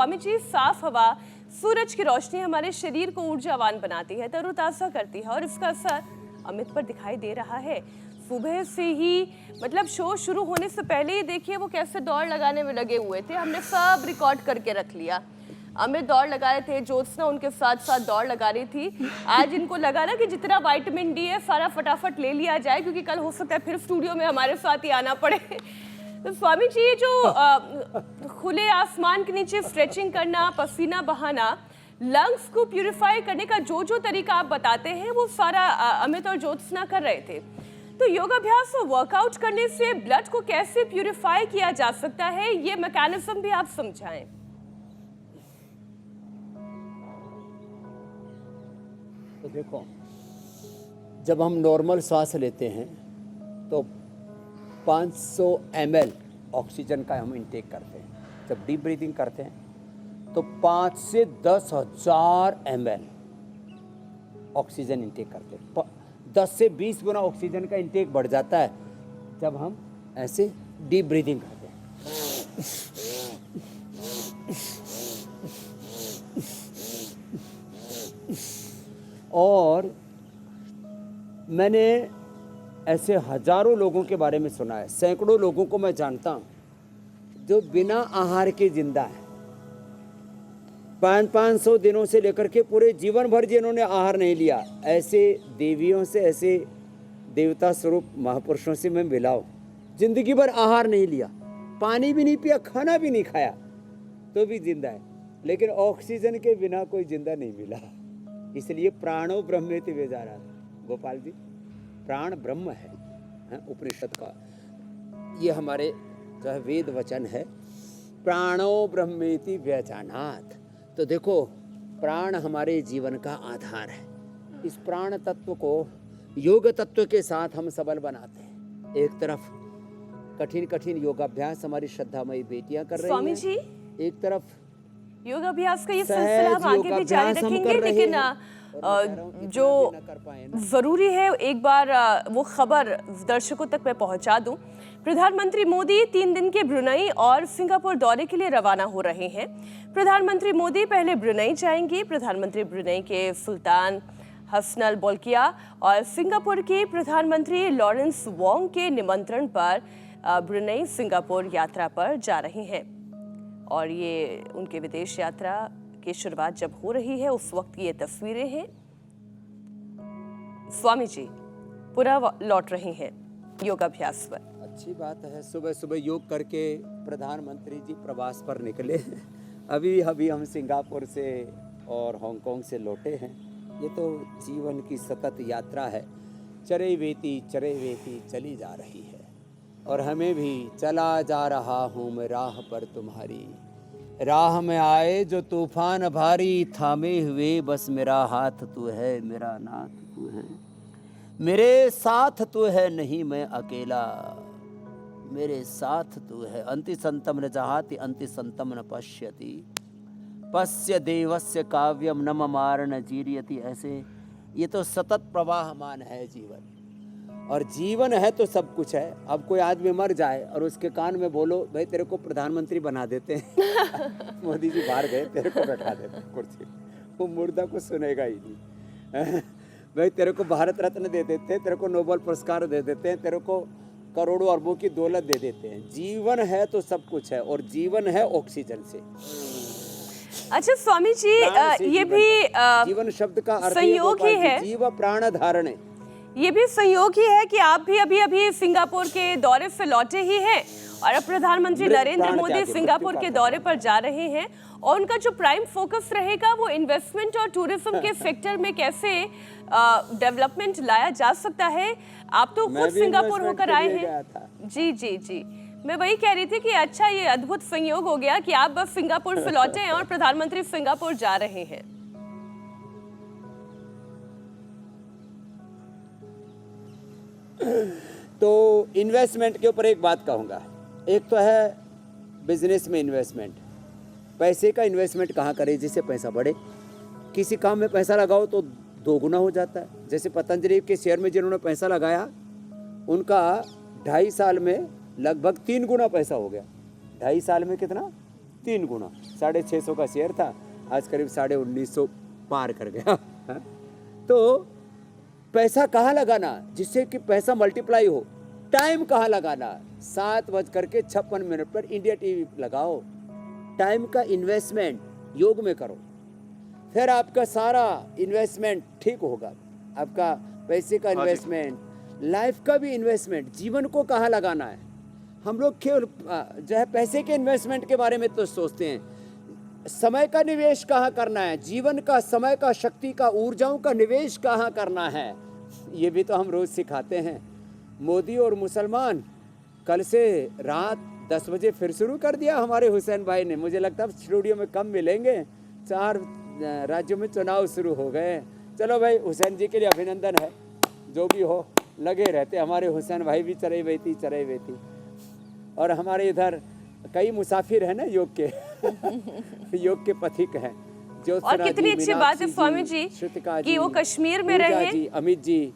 स्वामी जी, साफ हवा, सूरज की रोशनी हमारे शरीर को ऊर्जावान बनाती है, तरोताजा करती है और इसका असर अमित पर दिखाई दे रहा है। सुबह से ही मतलब शो शुरू होने से पहले ही देखिए वो कैसे दौड़ लगाने में लगे हुए थे। हमने सब रिकॉर्ड करके रख लिया। अमित दौड़ लगा रहे थे, ज्योत्सना उनके साथ साथ दौड़ लगा रही थी। आज इनको लगा ना कि जितना विटामिन डी है सारा फटाफट ले लिया जाए, क्योंकि कल हो सकता है फिर स्टूडियो में हमारे साथ ही आना पड़े। तो स्वामी जी, ये जो खुले आसमान के नीचे स्ट्रेचिंग करना, पसीना बहाना, लंग्स को प्यूरिफाई करने का जो जो तरीका आप बताते हैं वो सारा अमित और ज्योत्सना कर रहे थे। तो योगाभ्यास और वर्कआउट करने से ब्लड को कैसे प्यूरिफाई किया जा सकता है, ये मैकेनिज्म भी आप समझाएं। तो देखो, जब हम नॉर्मल सांस लेते हैं तो 500 ml ऑक्सीजन का हम इंटेक करते हैं। जब डीप ब्रीथिंग करते हैं तो 5 से 10,000 ml ऑक्सीजन इंटेक करते हैं। 10 से 20 गुना ऑक्सीजन का इंटेक बढ़ जाता है जब हम ऐसे डीप ब्रीथिंग करते हैं। और मैंने ऐसे हजारों लोगों के बारे में सुना है, सैकड़ों लोगों को मैं जानता हूं जो बिना आहार के जिंदा है। 500 दिनों से लेकर के पूरे जीवन भर जिन्होंने आहार नहीं लिया, ऐसे देवियों से, ऐसे देवता स्वरूप महापुरुषों से मैं मिला हूं। जिंदगी भर आहार नहीं लिया, पानी भी नहीं पिया, खाना भी नहीं खाया, तो भी जिंदा है। लेकिन ऑक्सीजन के बिना कोई जिंदा नहीं मिला। इसलिए प्राणो ब्रह्मेति व्यजानात्। गोपाल जी, प्राण ब्रह्म है, उपनिषद का ये हमारे जो है वेद वचन है, प्राणो ब्रह्मेति व्यजानात्। तो देखो, प्राण हमारे जीवन का आधार है। इस प्राण तत्व को योग तत्व के साथ हम सबल बनाते हैं। एक तरफ कठिन कठिन योगाभ्यास हमारी श्रद्धामयी बेटियां कर रही हैं, जी, एक तरफ योगाभ्यास का ये सिलसिला हम आगे भी जारी रखेंगे। लेकिन जो जरूरी है, एक बार वो खबर दर्शकों तक मैं पहुंचा दूं। प्रधानमंत्री मोदी 3 दिन के ब्रुनेई और सिंगापुर दौरे के लिए रवाना हो रहे हैं। प्रधानमंत्री मोदी पहले ब्रुनेई जाएंगे। प्रधानमंत्री ब्रुनेई के सुल्तान हसनल बोल्किया और सिंगापुर के प्रधानमंत्री लॉरेंस वोंग के निमंत्रण पर ब्रुनेई सिंगापुर यात्रा पर जा रहे हैं। और ये उनके विदेश यात्रा की शुरुआत जब हो रही है उस वक्त की ये तस्वीरें हैं। स्वामी जी पूरा लौट रहे हैं योगाभ्यास पर। अच्छी बात है, सुबह सुबह योग करके प्रधानमंत्री जी प्रवास पर निकले। अभी हम सिंगापुर से और हांगकांग से लौटे हैं। ये तो जीवन की सतत यात्रा है, चरैवेति चली जा रही है। और हमें भी चला जा रहा हूँ मैं राह पर तुम्हारी, राह में आए जो तूफान भारी, थामे हुए बस मेरा हाथ तू है, मेरा नाथ तू है, मेरे साथ तू है, नहीं मैं अकेला, मेरे साथ तू है। अंति संतम न जहाति, अंति संतम न पश्यति, पश्य देवस्य काव्यम न ममार न जीर्यति। ऐसे ये तो सतत प्रवाहमान है जीवन, और जीवन है तो सब कुछ है। अब कोई आदमी मर जाए और उसके कान में बोलो, भाई तेरे को प्रधानमंत्री बना देते हैं मोदी जी बाहर गए, तेरे को बैठा देते हैं कुर्सी, वो मुर्दा को सुनेगा ही नहीं। भाई तेरे को भारत रत्न दे देते हैं, तेरे को नोबेल पुरस्कार दे देते हैं, तेरे को करोड़ों अरबों की दौलत दे देते हैं। जीवन है तो सब कुछ है, और जीवन है ऑक्सीजन से। अच्छा स्वामी जी, ये भी जीवन शब्द का अर्थ संयोग ही है, जीव प्राण धारण। ये भी संयोग ही है कि आप भी अभी सिंगापुर के दौरे से लौटे ही हैं और अब प्रधानमंत्री नरेंद्र मोदी सिंगापुर के दौरे पर जा रहे हैं। और उनका जो प्राइम फोकस रहेगा वो इन्वेस्टमेंट और टूरिज्म के सेक्टर में कैसे डेवलपमेंट लाया जा सकता है। आप तो खुद सिंगापुर होकर आए हैं। जी, मैं वही कह रही थी कि अच्छा, ये अद्भुत संयोग हो गया कि आप बस सिंगापुर से लौटे हैं और प्रधानमंत्री सिंगापुर जा रहे हैं। तो इन्वेस्टमेंट के ऊपर एक बात कहूँगा। एक तो है बिजनेस में इन्वेस्टमेंट, पैसे का इन्वेस्टमेंट कहाँ करें जिससे पैसा बढ़े। किसी काम में पैसा लगाओ तो 2 गुना हो जाता है। जैसे पतंजलि के शेयर में जिन्होंने पैसा लगाया, उनका 2.5 साल में लगभग 3 गुना पैसा हो गया। 2.5 साल में कितना? 3 गुना। 650 का शेयर था, आज करीब 1950 पार कर गया। तो पैसा कहाँ लगाना जिससे कि पैसा मल्टीप्लाई हो, टाइम कहाँ लगाना, 7:56 पर इंडिया टीवी लगाओ, टाइम का इन्वेस्टमेंट योग में करो, फिर आपका सारा इन्वेस्टमेंट ठीक होगा। आपका पैसे का इन्वेस्टमेंट, लाइफ का भी इन्वेस्टमेंट, जीवन को कहाँ लगाना है। हम लोग केवल जो है पैसे के इन्वेस्टमेंट के बारे में तो सोचते हैं, समय का निवेश कहाँ करना है, जीवन का, समय का, शक्ति का, ऊर्जाओं का निवेश कहाँ करना है, ये भी तो हम रोज सिखाते हैं। मोदी और मुसलमान कल से रात 10 बजे फिर शुरू कर दिया हमारे हुसैन भाई ने। मुझे लगता है स्टूडियो में कम मिलेंगे, 4 राज्यों में चुनाव शुरू हो गए। चलो भाई, हुसैन जी के लिए अभिनंदन है, जो भी हो लगे रहते हमारे हुसैन भाई भी चरे बेती। और हमारे इधर कई मुसाफिर हैं ना योग के योग के पथिक हैं। और कितनी अच्छी बात है स्वामी जी कि वो कश्मीर में रहे, अमित जी,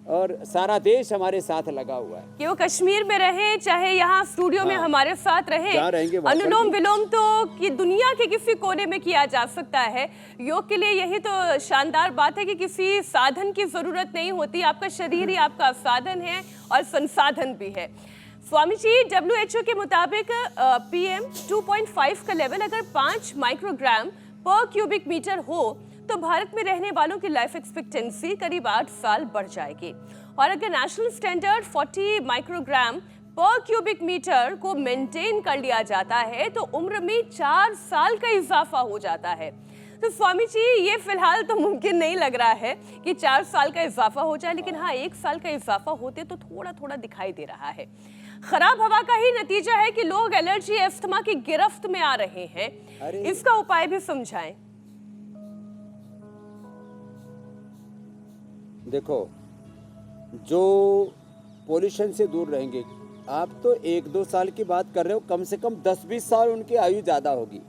और सारा देश हमारे साथ लगा हुआ है कि वो कश्मीर में रहे, चाहे यहाँ स्टूडियो में हमारे साथ रहे। अनुलोम विलोम तो कि दुनिया के किसी कोने में किया जा सकता है। योग के लिए यही तो शानदार बात है कि किसी साधन की जरूरत नहीं होती, आपका शरीर ही आपका साधन है और संसाधन भी है। स्वामी जी, WHO के मुताबिक PM 2.5 का लेवल अगर 5 माइक्रोग्राम पर क्यूबिक मीटर हो तो भारत में रहने वालों की लाइफ एक्सपेक्टेंसी करीब 8 साल बढ़ जाएगी। और अगर नेशनल स्टैंडर्ड 40 माइक्रोग्राम पर क्यूबिक मीटर को मेंटेन कर लिया जाता है तो उम्र में 4 साल का इजाफा हो जाता है। तो स्वामी जी, ये फिलहाल तो मुमकिन नहीं लग रहा है कि 4 साल का इजाफा हो जाए, लेकिन हाँ 1 साल का इजाफा होते तो थोड़ा थोड़ा दिखाई दे रहा है। खराब हवा का ही नतीजा है कि लोग एलर्जी, अस्थमा की गिरफ्त में आ रहे हैं। इसका उपाय भी समझाएं। देखो, जो पोल्यूशन से दूर रहेंगे, आप तो 1-2 साल की बात कर रहे हो, कम से कम 10-20 साल उनकी आयु ज़्यादा होगी।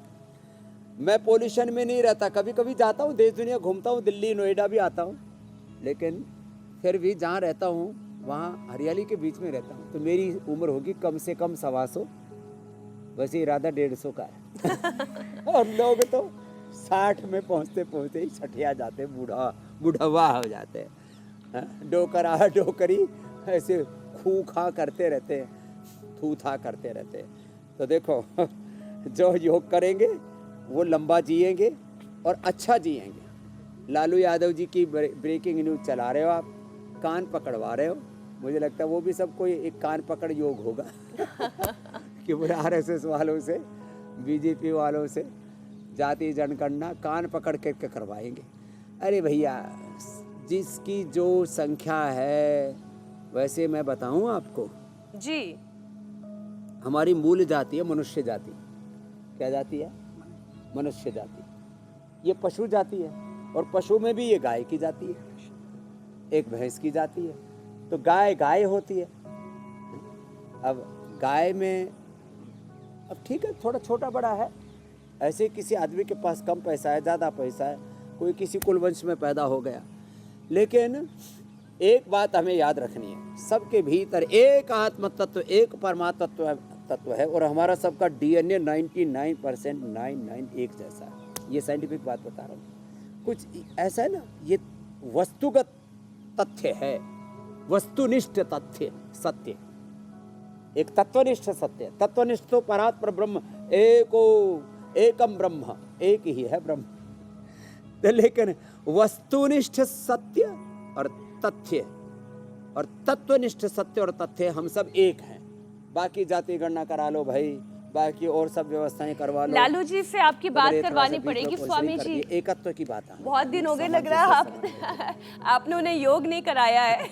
मैं पोल्यूशन में नहीं रहता, कभी कभी जाता हूँ, देश दुनिया घूमता हूँ, दिल्ली नोएडा भी आता हूँ, लेकिन फिर भी जहाँ रहता हूँ वहाँ हरियाली के बीच में रहता हूँ, तो मेरी उम्र होगी कम से कम 125, वैसे इरादा 150 का है। और लोग तो 60 में पहुँचते पहुँचते ही छठिया जाते, बुढ़वा हो जाते हैं। डोकरा डोकरी ऐसे खू खा करते रहते हैं, थू था करते रहते हैं। तो देखो, जो योग करेंगे वो लंबा जिएंगे और अच्छा जिएंगे। लालू यादव जी की ब्रेकिंग न्यूज़ चला रहे हो आप, कान पकड़वा रहे हो, मुझे लगता है वो भी सब कोई एक कान पकड़ योग होगा कि पूरे RSS वालों से, BJP वालों से जाति जनगणना कान पकड़ के करवाएंगे। अरे भैया, जिसकी जो संख्या है, वैसे मैं बताऊं आपको जी, हमारी मूल जाति है मनुष्य जाति। क्या जाति है? मनुष्य जाति। ये पशु जाति है, और पशु में भी ये गाय की जाति है, एक भैंस की जाति है। तो गाय गाय होती है। अब गाय में, अब ठीक है, थोड़ा छोटा बड़ा है, ऐसे किसी आदमी के पास कम पैसा है, ज़्यादा पैसा है, कोई किसी कुलवंश में पैदा हो गया, लेकिन एक बात हमें याद रखनी है, सबके भीतर एक आत्म तत्व, एक परमात्मा तत्व है, और हमारा सबका DNA 99% 99 एक जैसा है। ये साइंटिफिक बात बता रहा हूँ। कुछ ऐसा है ना, ये वस्तुगत तथ्य है, वस्तुनिष्ठ तथ्य, सत्य, एक तत्वनिष्ठ सत्य। तत्वनिष्ठ तो परात्पर ब्रह्म, एकम ब्रह्म, एक ही है ब्रह्म। लेकिन वस्तुनिष्ठ सत्य और तथ्य और तत्वनिष्ठ सत्य और तथ्य, हम सब एक हैं। बाकी जाति गणना करा लो भाई, बाकी और सब व्यवस्थाएं करवा लो। लालू जी से आपकी बात करवानी पड़ेगी स्वामी जी, एकत्व की बात है। बहुत दिन हो गए लग रहा है आपने उन्हें योग नहीं कराया है।